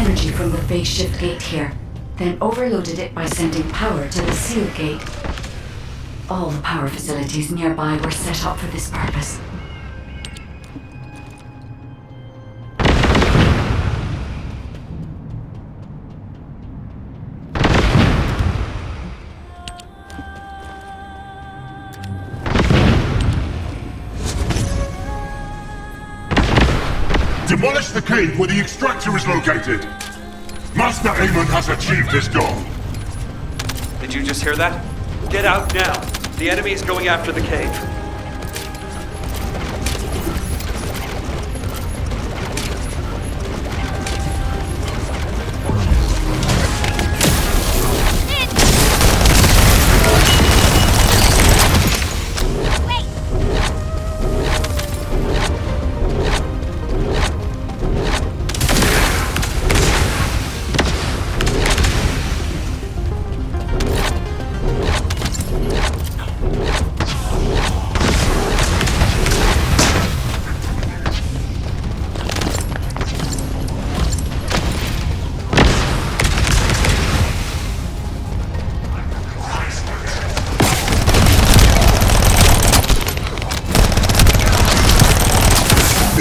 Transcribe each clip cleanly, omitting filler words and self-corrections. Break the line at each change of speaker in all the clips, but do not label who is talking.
energy from the phase shift gate here, then overloaded it by sending power to the seal gate. All the power facilities nearby were set up for this purpose.
Demolish the cave where the extractor is located! Master Amon has achieved his goal!
Did you just hear that? Get out now! The enemy is going after the cave.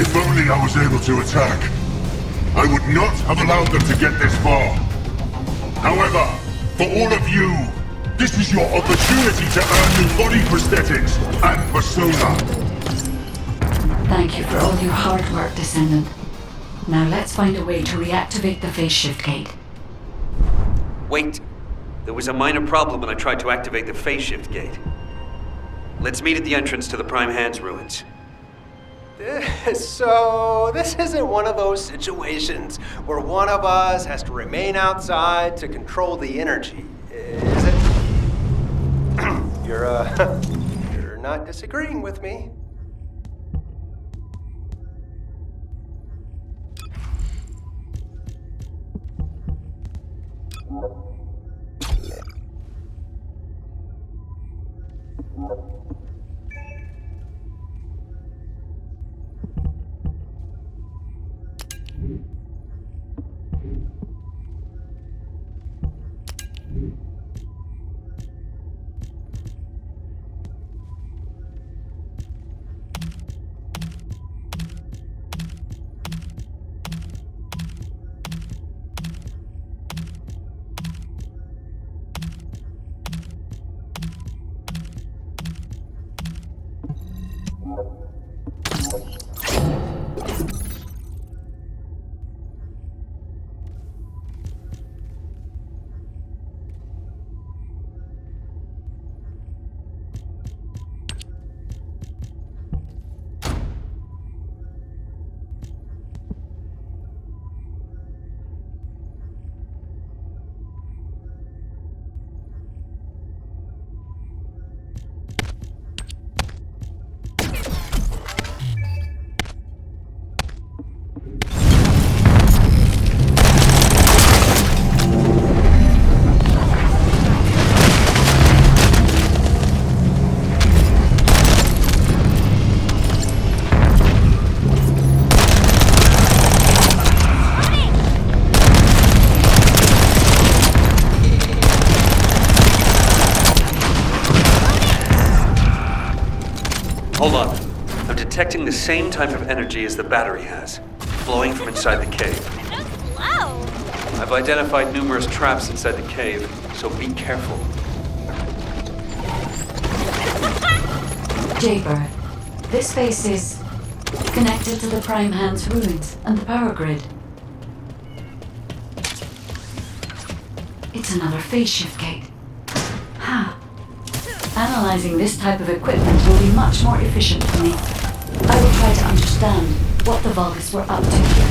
If only I was able to attack. I would not have allowed them to get this far. However, for all of you, this is your opportunity to earn new body prosthetics and persona.
Thank you for all your hard work, Descendant. Now let's find a way to reactivate the phase shift gate.
Wait. There was a minor problem when I tried to activate the phase shift gate. Let's meet at the entrance to the Prime Hands ruins.
So, this isn't one of those situations where one of us has to remain outside to control the energy, is it? You're not disagreeing with me.
Hold on. I'm detecting the same type of energy as the battery has, flowing from inside the cave.
So slow.
I've identified numerous traps inside the cave, so be careful.
Jaybird, this space is connected to the Prime Hands ruins and the power grid. It's another phase shift gate. Ha! Analyzing this type of equipment will be much more efficient for me. I will try to understand what the Vulgus were up to here.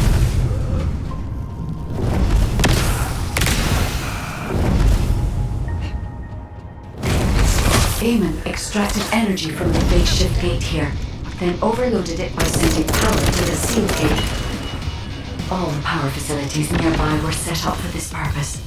Amon extracted energy from the phase shift gate here, then overloaded it by sending power to the seal gate. All the power facilities nearby were set up for this purpose.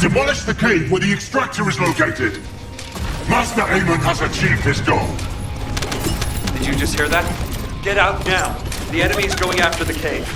Demolish the cave where the extractor is located. Master Amon has achieved his goal.
Did you just hear that? Get out now. The enemy is going after the cave.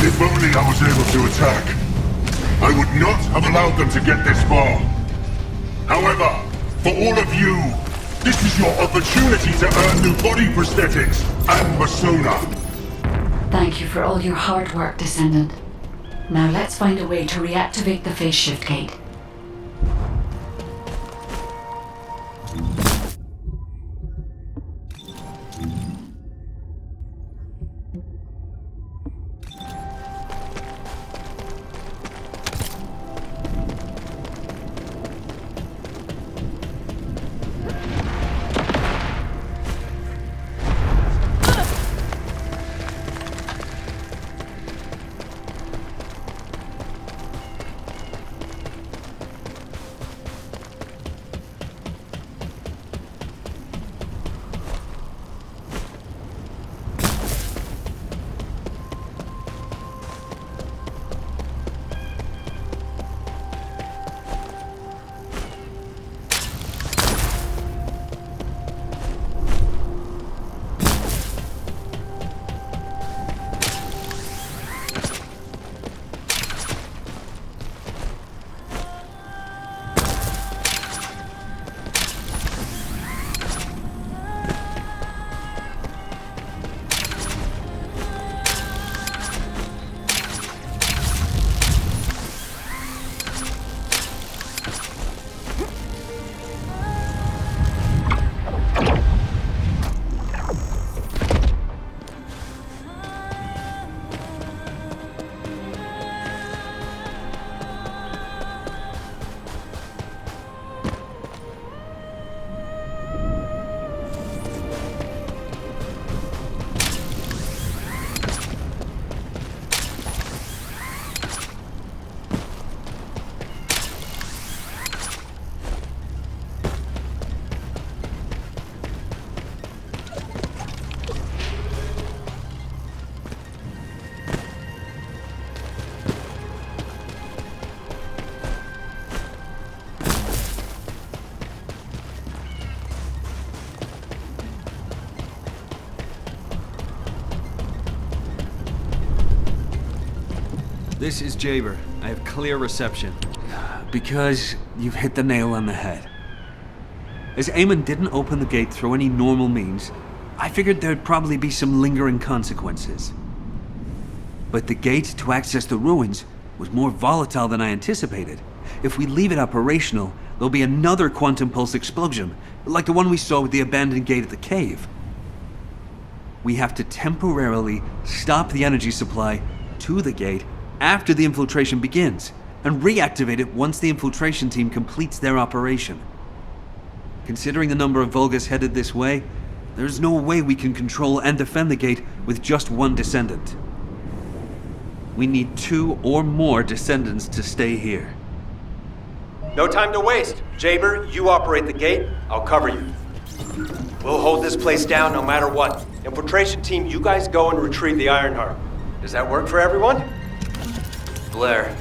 If only I was able to attack. I would not have allowed them to get this far. However, for all of you, this is your opportunity to earn new body prosthetics and persona.
Thank you for all your hard work, Descendant. Now let's find a way to reactivate the phase shift gate.
This is Jaber. I have clear reception. Because you've hit the nail on the head. As Amon didn't open the gate through any normal means, I figured there'd probably be some lingering consequences. But the gate to access the ruins was more volatile than I anticipated. If we leave it operational, there'll be another quantum pulse explosion, like the one we saw with the abandoned gate at the cave. We have to temporarily stop the energy supply to the gate after the infiltration begins, and reactivate it once the infiltration team completes their operation. Considering the number of Vulgus headed this way, there's no way we can control and defend the gate with just one Descendant. We need 2 or more Descendants to stay here.
No time to waste. Jaber, you operate the gate. I'll cover you. We'll hold this place down no matter what. Infiltration team, you guys go and retrieve the Ironheart. Does that work for everyone?
Blair,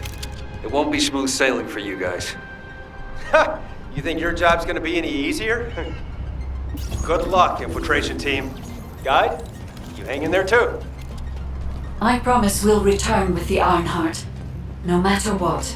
it won't be smooth sailing for you guys.
Ha! You think your job's gonna be any easier? Good luck, infiltration team. Guide, you hang in there too.
I promise we'll return with the Ironheart, no matter what.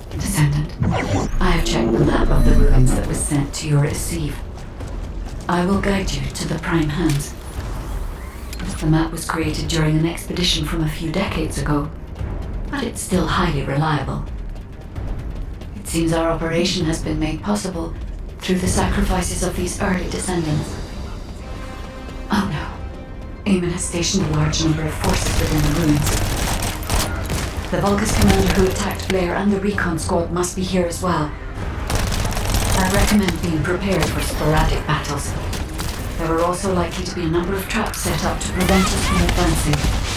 Descendant, I have checked the map of the ruins that was sent to your receive. I will guide you to the Prime Hands. The map was created during an expedition from a few decades ago, but it's still highly reliable. It seems our operation has been made possible through the sacrifices of these early descendants. Oh no. Eamon has stationed a large number of forces within the ruins. The Vulgus commander who attacked Blair and the recon squad must be here as well. I recommend being prepared for sporadic battles. There are also likely to be a number of traps set up to prevent us from advancing.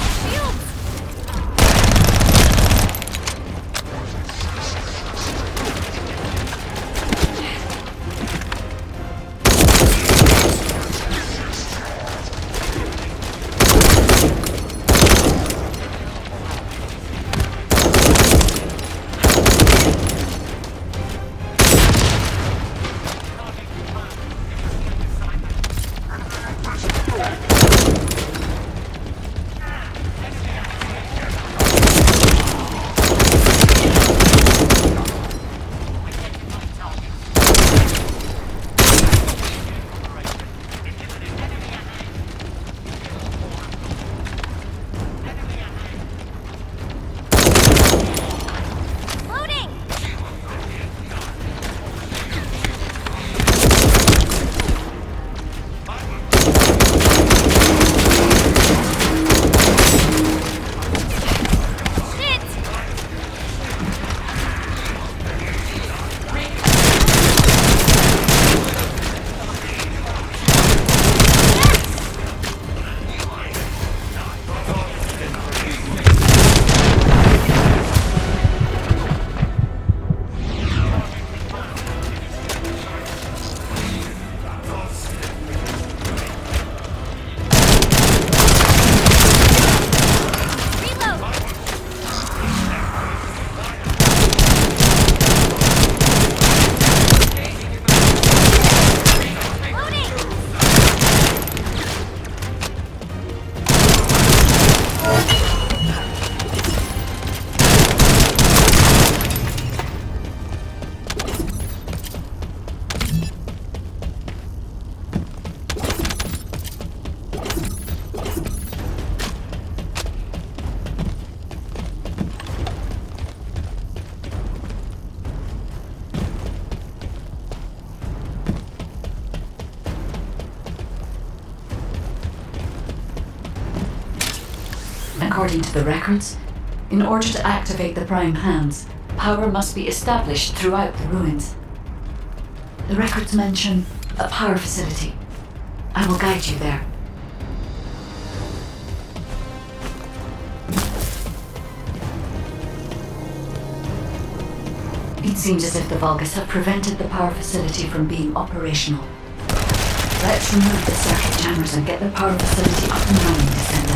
According to the records, in order to activate the Prime Hands, power must be established throughout the ruins. The records mention a power facility. I will guide you there. It seems as if the Vulgus have prevented the power facility from being operational. Let's remove the circuit jammers and get the power facility up and running, Descendant.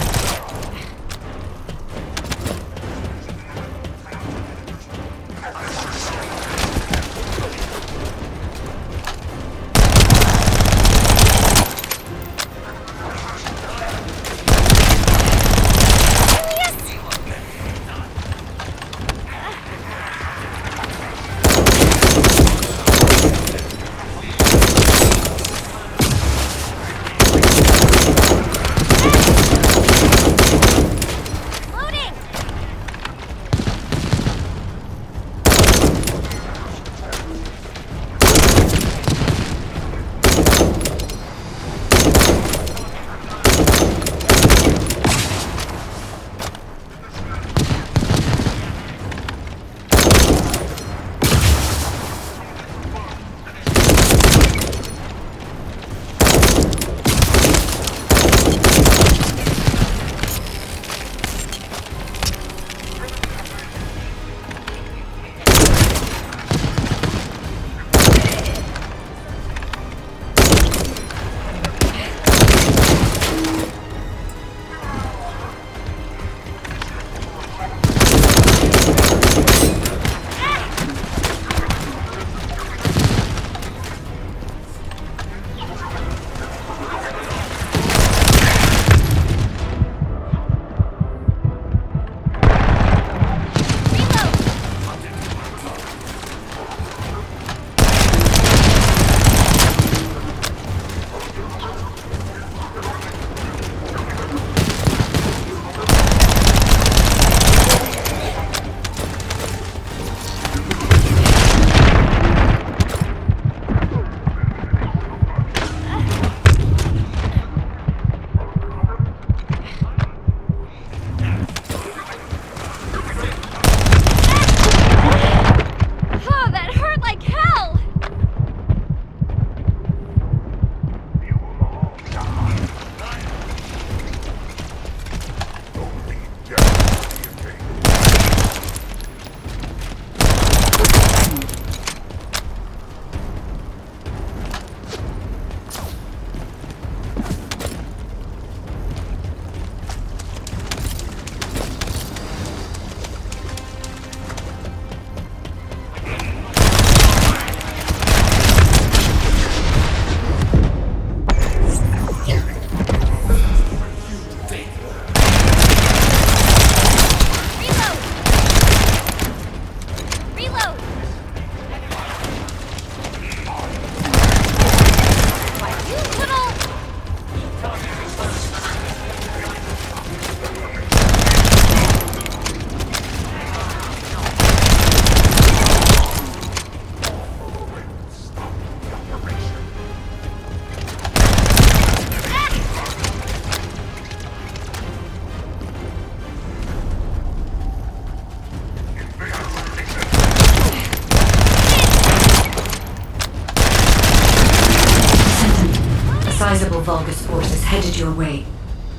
sizable Vulgus force is headed your way.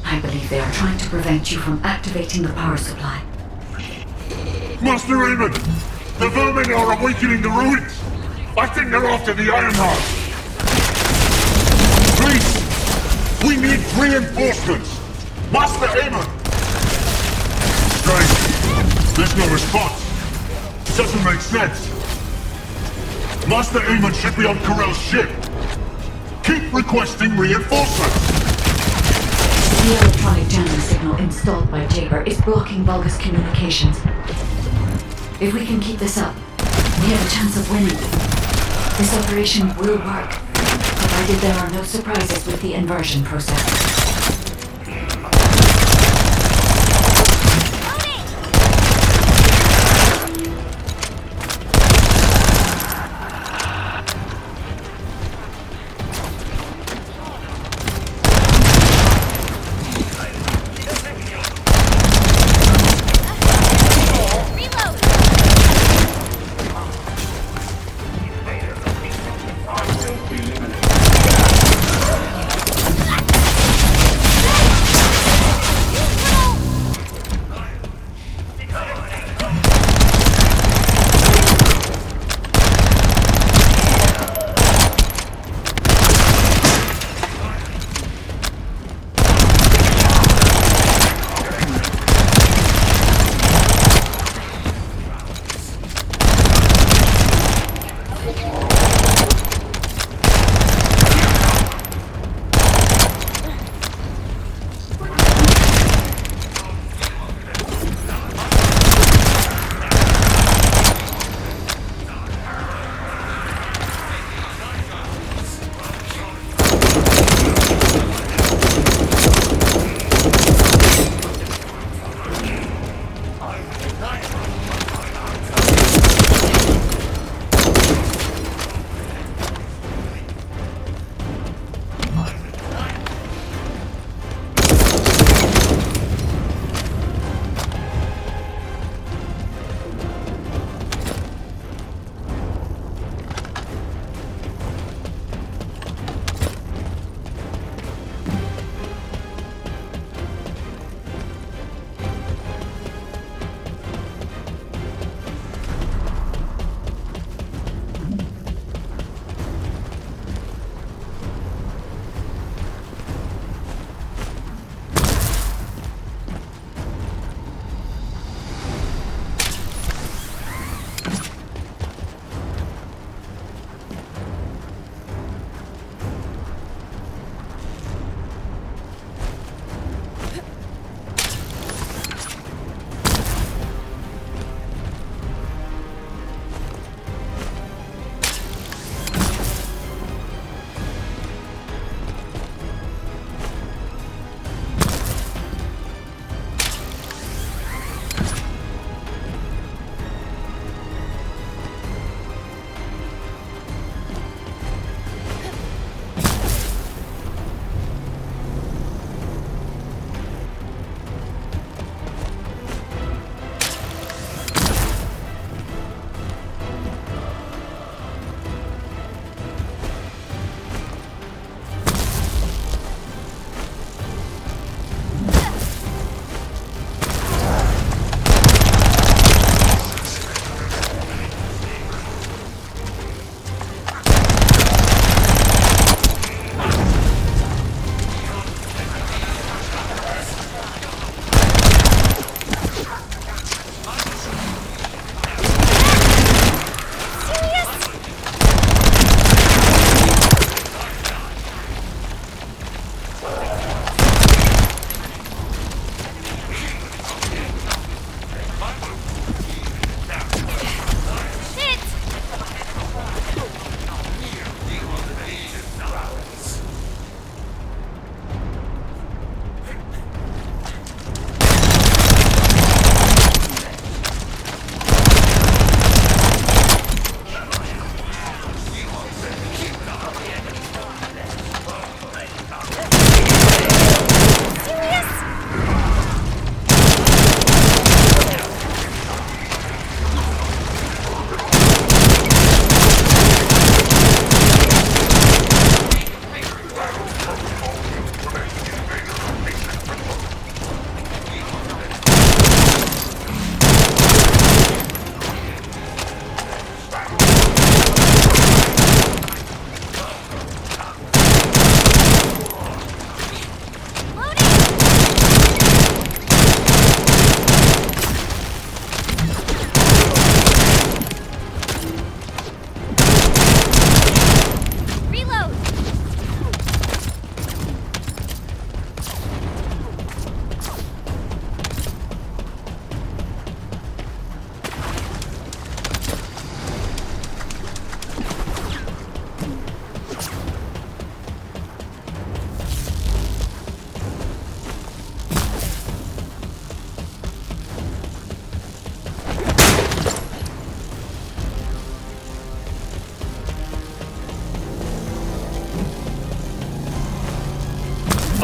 I believe they are trying to prevent you from activating the power supply.
Master Raymond! The vermin are awakening the ruins! I think they're after the Ironheart! Please! We need reinforcements! Master Aemon! Strange. There's no response. Doesn't make sense. Master Aemon should be on Corell's ship. Keep requesting reinforcements!
The electronic jamming signal installed by Jaber is blocking Vulgus communications. If we can keep this up, we have a chance of winning. This operation will work, provided there are no surprises with the inversion process.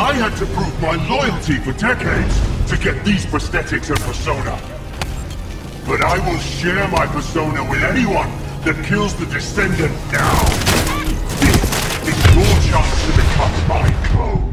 I had to prove my loyalty for decades to get these prosthetics and persona. But I will share my persona with anyone that kills the Descendant now. This is your chance to become my clone.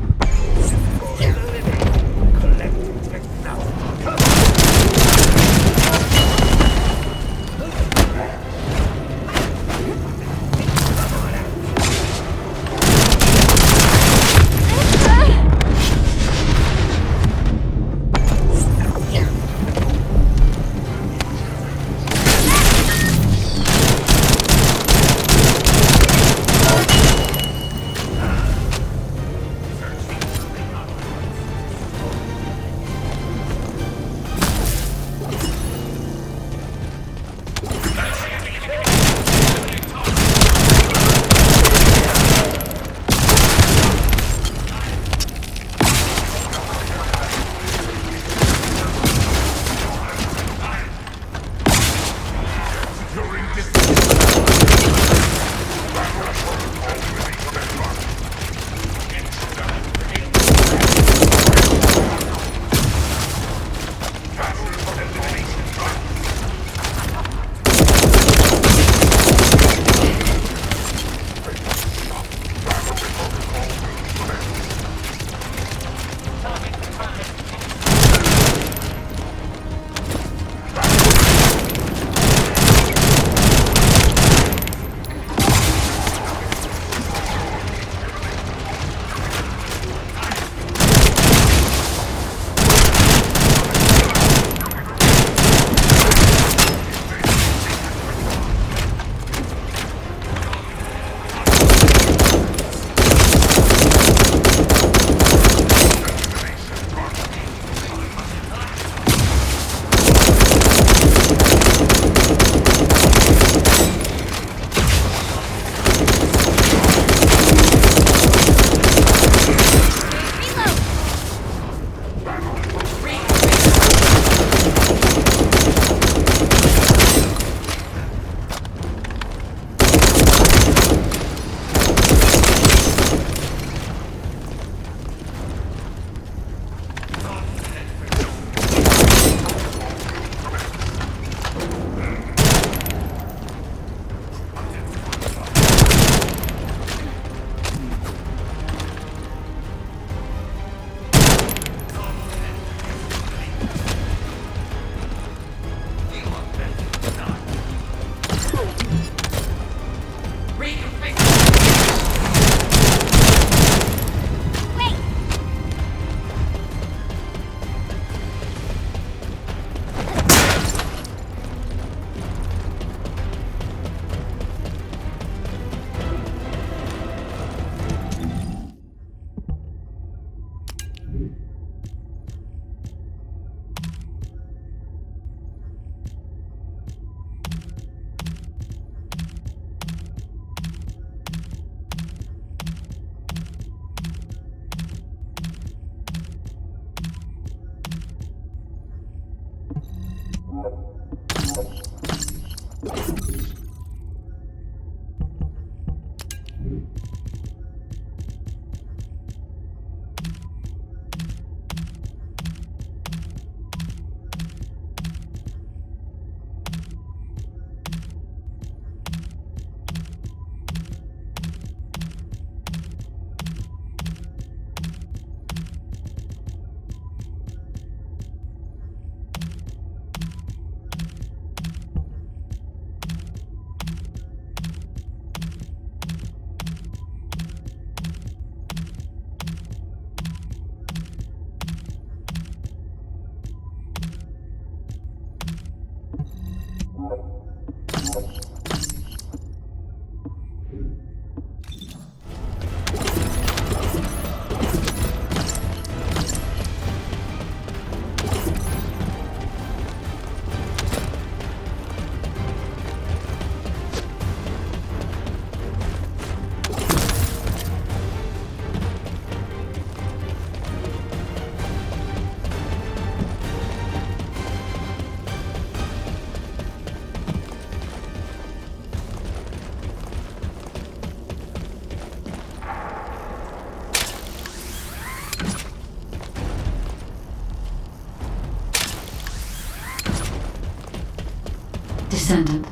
Descendant.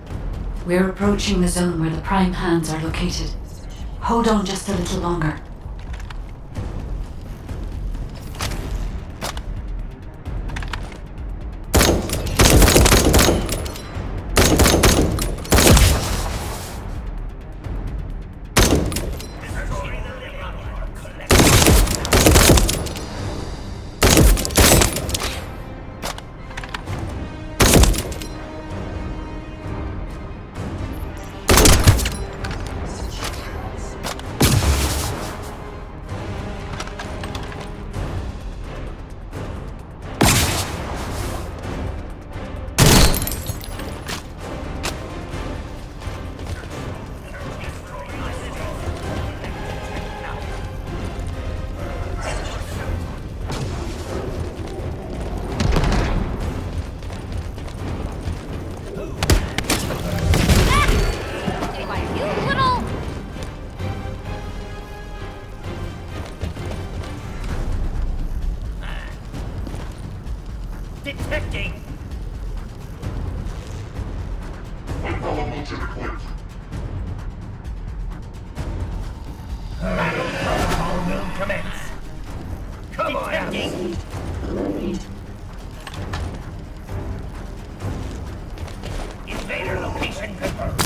We're approaching the zone where the Prime Hands are located. Hold on just a little longer.
Detecting!
Motion equipped.
Battle protocol will commence. Come on, Detecting! Invader location confirmed.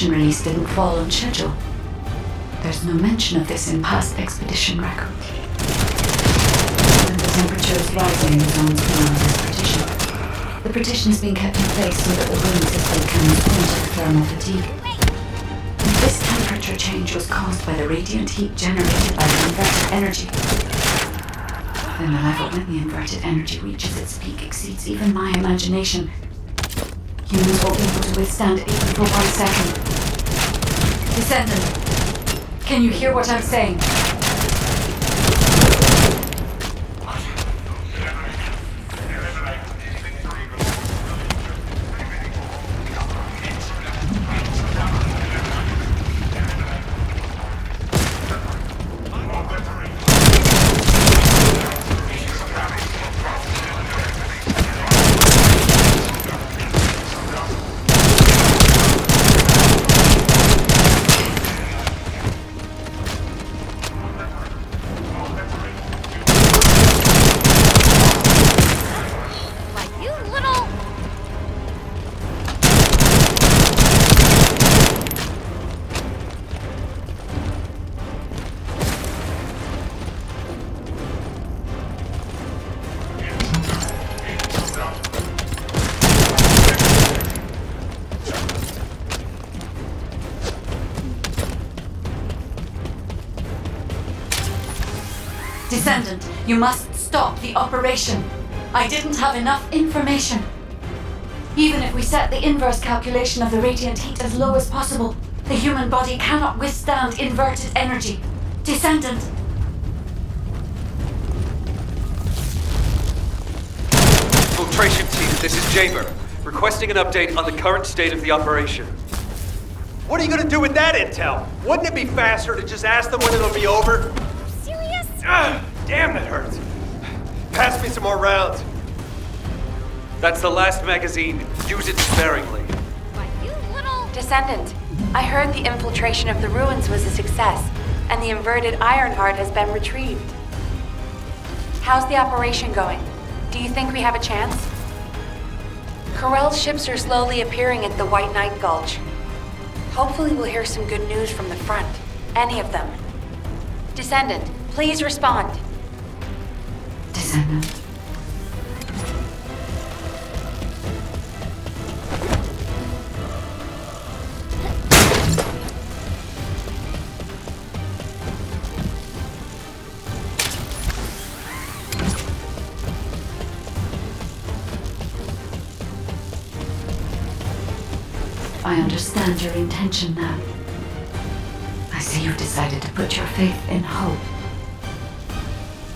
mission release didn't fall on schedule. There's no mention of this in past expedition records. And the temperature is rising in the zones beyond this partition. The partition is being kept in place so that the room system can respond to the thermal fatigue. This temperature change was caused by the radiant heat generated by the inverted energy. Then the level when the inverted energy reaches its peak exceeds even my imagination. Humans won't be able to withstand it even for 1 second. Descendant, can you hear what I'm saying? Descendant, you must stop the operation. I didn't have enough information. Even if we set the inverse calculation of the radiant heat as low as possible, the human body cannot withstand inverted energy. Descendant.
Filtration team, this is Jaber, requesting an update on the current state of the operation. What are you gonna do with that intel? Wouldn't it be faster to just ask them when it'll be over?
Serious?
Damn, that hurts. Pass me some more rounds. That's the last magazine. Use it sparingly.
Why, you little...
Descendant, I heard the infiltration of the ruins was a success, and the inverted Ironheart has been retrieved. How's the operation going? Do you think we have a chance? Corell's ships are slowly appearing at the White Knight Gulch. Hopefully we'll hear some good news from the front. Any of them. Descendant, please respond.
Descendant. I understand your intention now. I see you've decided to put your faith in hope.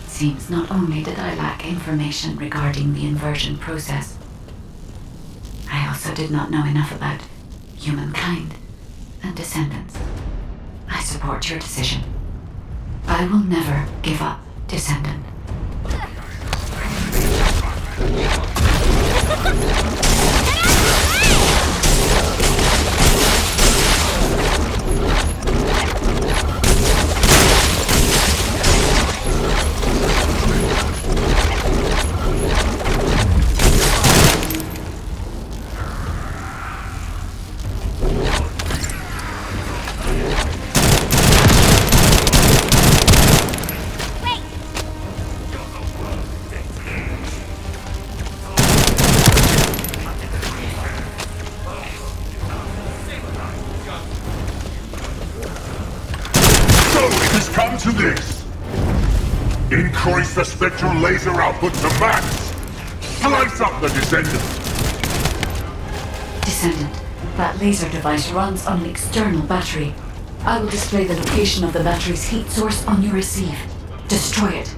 Seems not only did I lack information regarding the inversion process, I also did not know enough about humankind and descendants. I support your decision. I will never give up, Descendant.
Come to this! Increase the spectral laser output to max! Slice up the Descendant!
Descendant, that laser device runs on an external battery. I will display the location of the battery's heat source on your receive. Destroy it.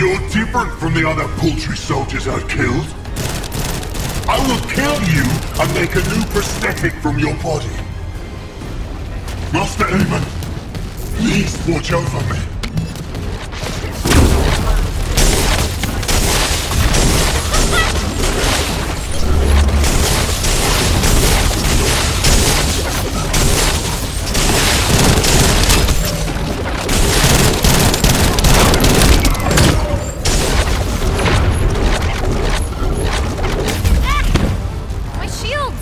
You're different from the other paltry soldiers I've killed. I will kill you and make a new prosthetic from your body. Master Aemon, please watch over me.
My shields!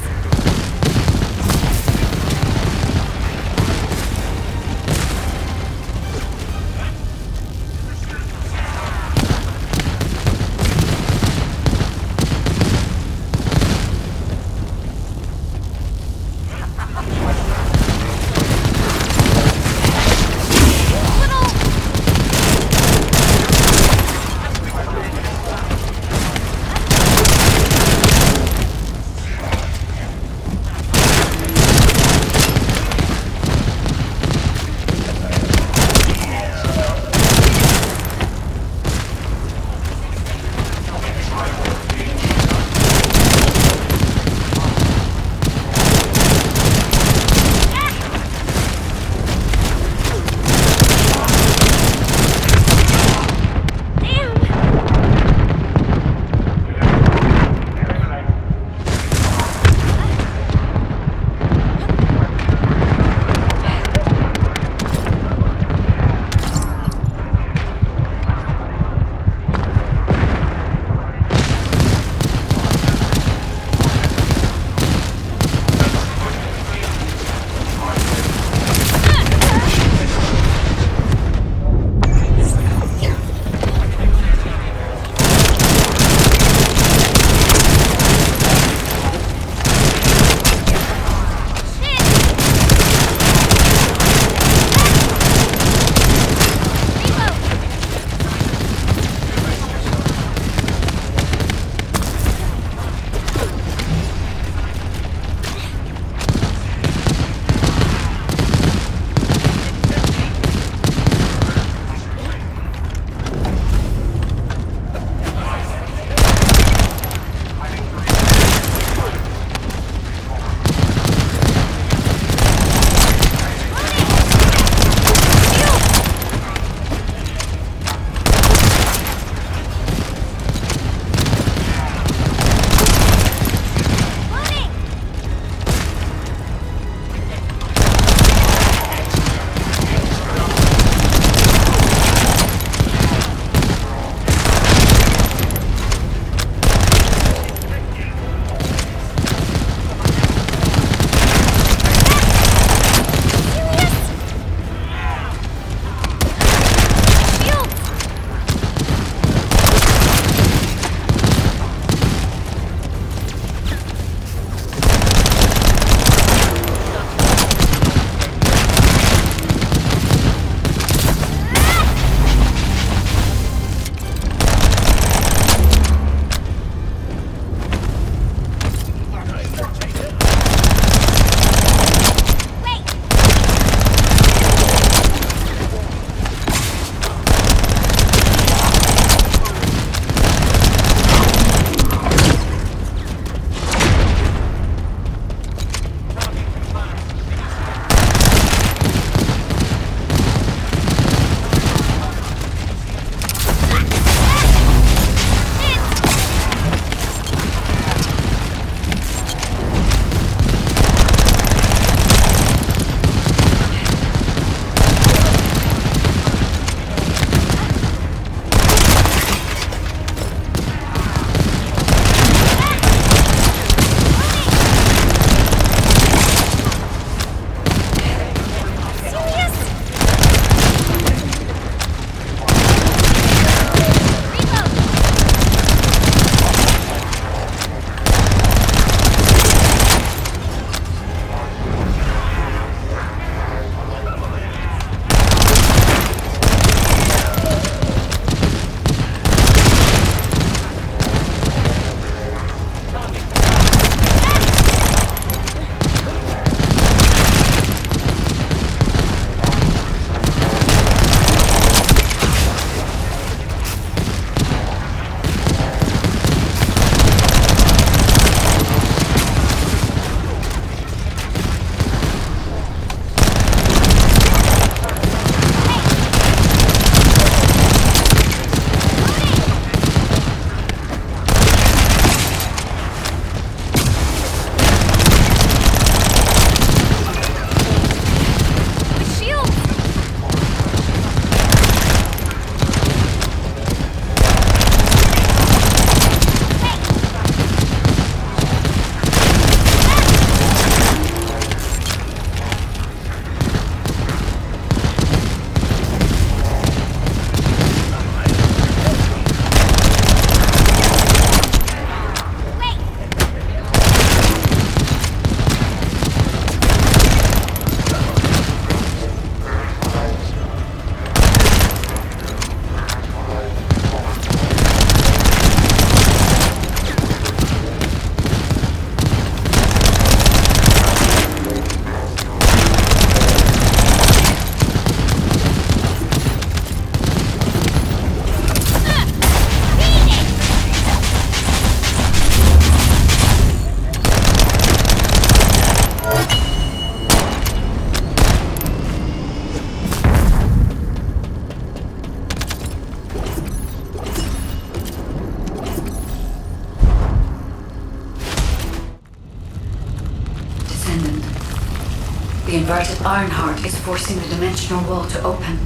inverted Ironheart is forcing the dimensional wall to open.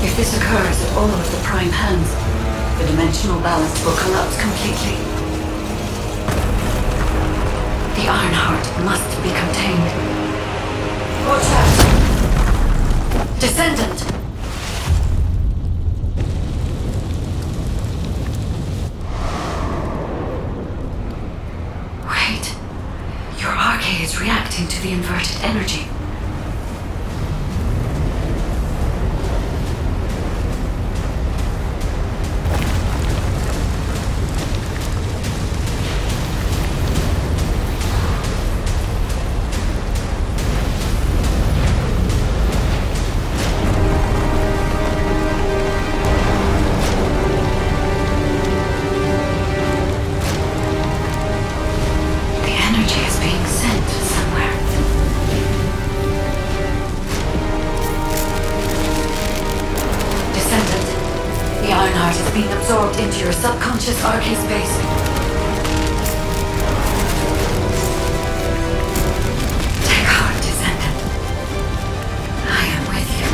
If this occurs at all of the prime hands, the dimensional balance will collapse completely. The Ironheart must be contained. Watch out! Descendant! Wait. Your arcade is reacting to the inverted energy. Absorbed into your subconscious arcade space. Take heart, Descendant. I am with you.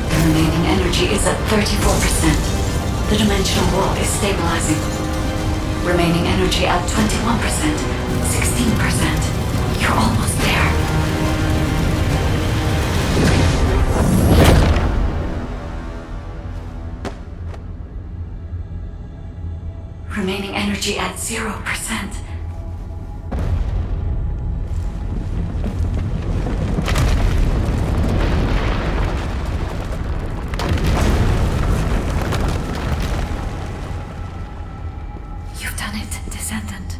The remaining energy is at 34%. The dimensional wall is stabilizing. Remaining energy at 21%, 16%. You're almost there. Remaining energy at 0%. You've done it, Descendant.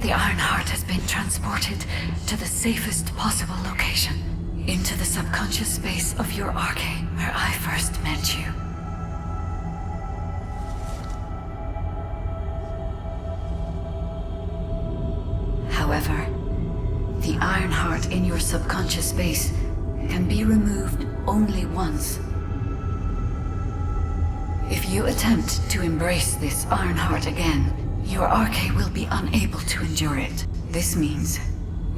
The Ironheart has been transported to the safest possible location, into the subconscious space of your arcade, where I first met you. However, the Ironheart in your subconscious space can be removed only once. If you attempt to embrace this Ironheart again, your arcade will be unable to endure it. This means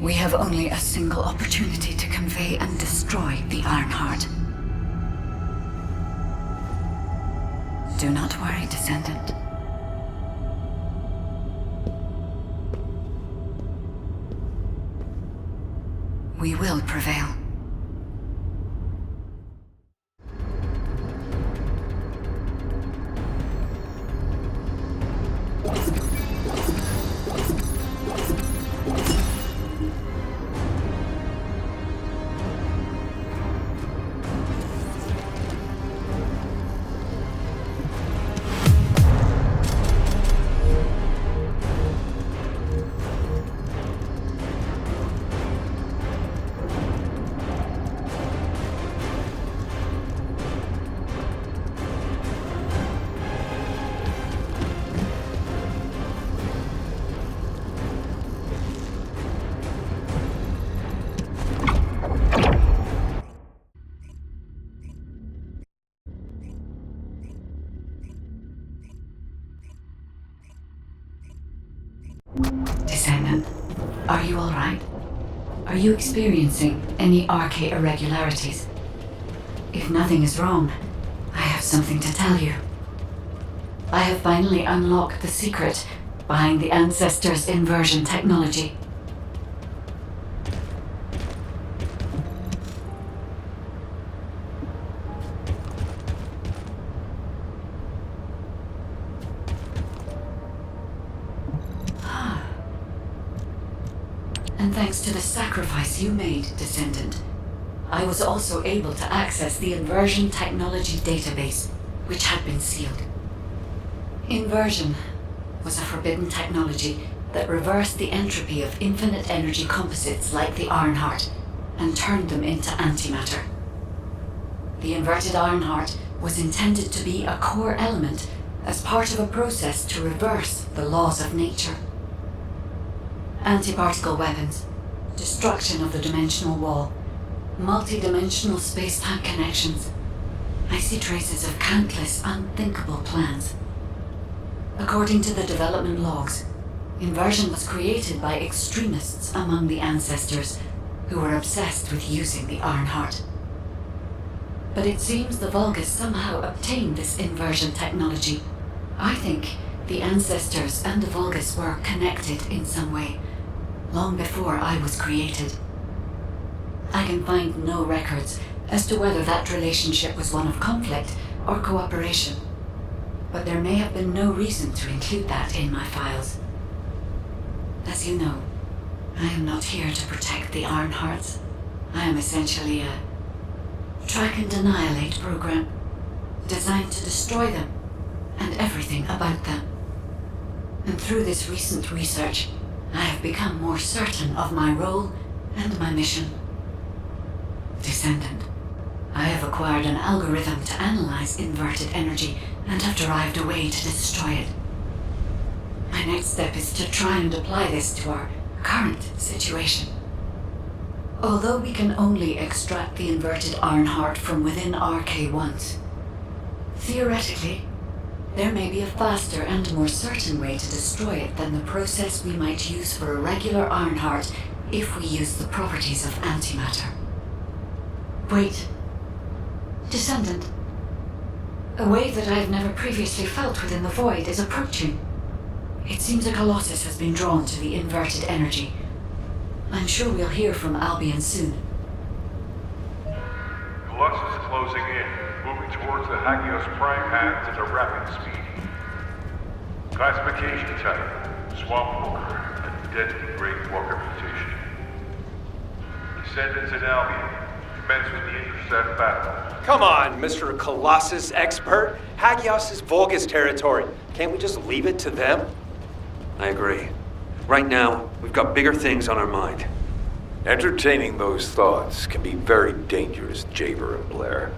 we have only a single opportunity to convey and destroy the Ironheart. Do not worry, Descendant. We will prevail. Descendant, are you all right? Are you experiencing any arcade irregularities? If nothing is wrong, I have something to tell you. I have finally unlocked the secret behind the Ancestors' inversion technology. And thanks to the sacrifice you made, Descendant, I was also able to access the inversion technology database, which had been sealed. Inversion was a forbidden technology that reversed the entropy of infinite energy composites like the Ironheart and turned them into antimatter. The inverted Ironheart was intended to be a core element as part of a process to reverse the laws of nature. Antiparticle weapons, destruction of the dimensional wall, Multi-dimensional space-time connections. I see traces of countless unthinkable plans. According to the development logs, inversion was created by extremists among the ancestors who were obsessed with using the Ironheart. But it seems the Vulgus somehow obtained this inversion technology. I think the ancestors and the Vulgus were connected in some way, long before I was created. I can find no records as to whether that relationship was one of conflict or cooperation, but there may have been no reason to include that in my files. As you know, I am not here to protect the Ironhearts. I am essentially a track and annihilate program, designed to destroy them and everything about them. And through this recent research, I have become more certain of my role and my mission. Descendant, I have acquired an algorithm to analyze inverted energy and have derived a way to destroy it. My next step is to try and apply this to our current situation. Although we can only extract the inverted Ironheart from within RK-1s, theoretically, there may be a faster and more certain way to destroy it than the process we might use for a regular Ironheart if we use the properties of antimatter. Wait. Descendant. A wave that I have never previously felt within the void is approaching. It seems a Colossus has been drawn to the inverted energy. I'm sure we'll hear from Albion soon.
Colossus is closing in, moving towards the Hagios prime hands at a rapid speed. Classification type, Swamp Walker, and Deadly Great Walker mutation. Descendants in Albion, commence with the intercept battle.
Come on, Mr. Colossus expert. Hagios is Vulgus territory. Can't we just leave it to them?
I agree. Right now, we've got bigger things on our mind.
Entertaining those thoughts can be very dangerous, Jaber and Blair.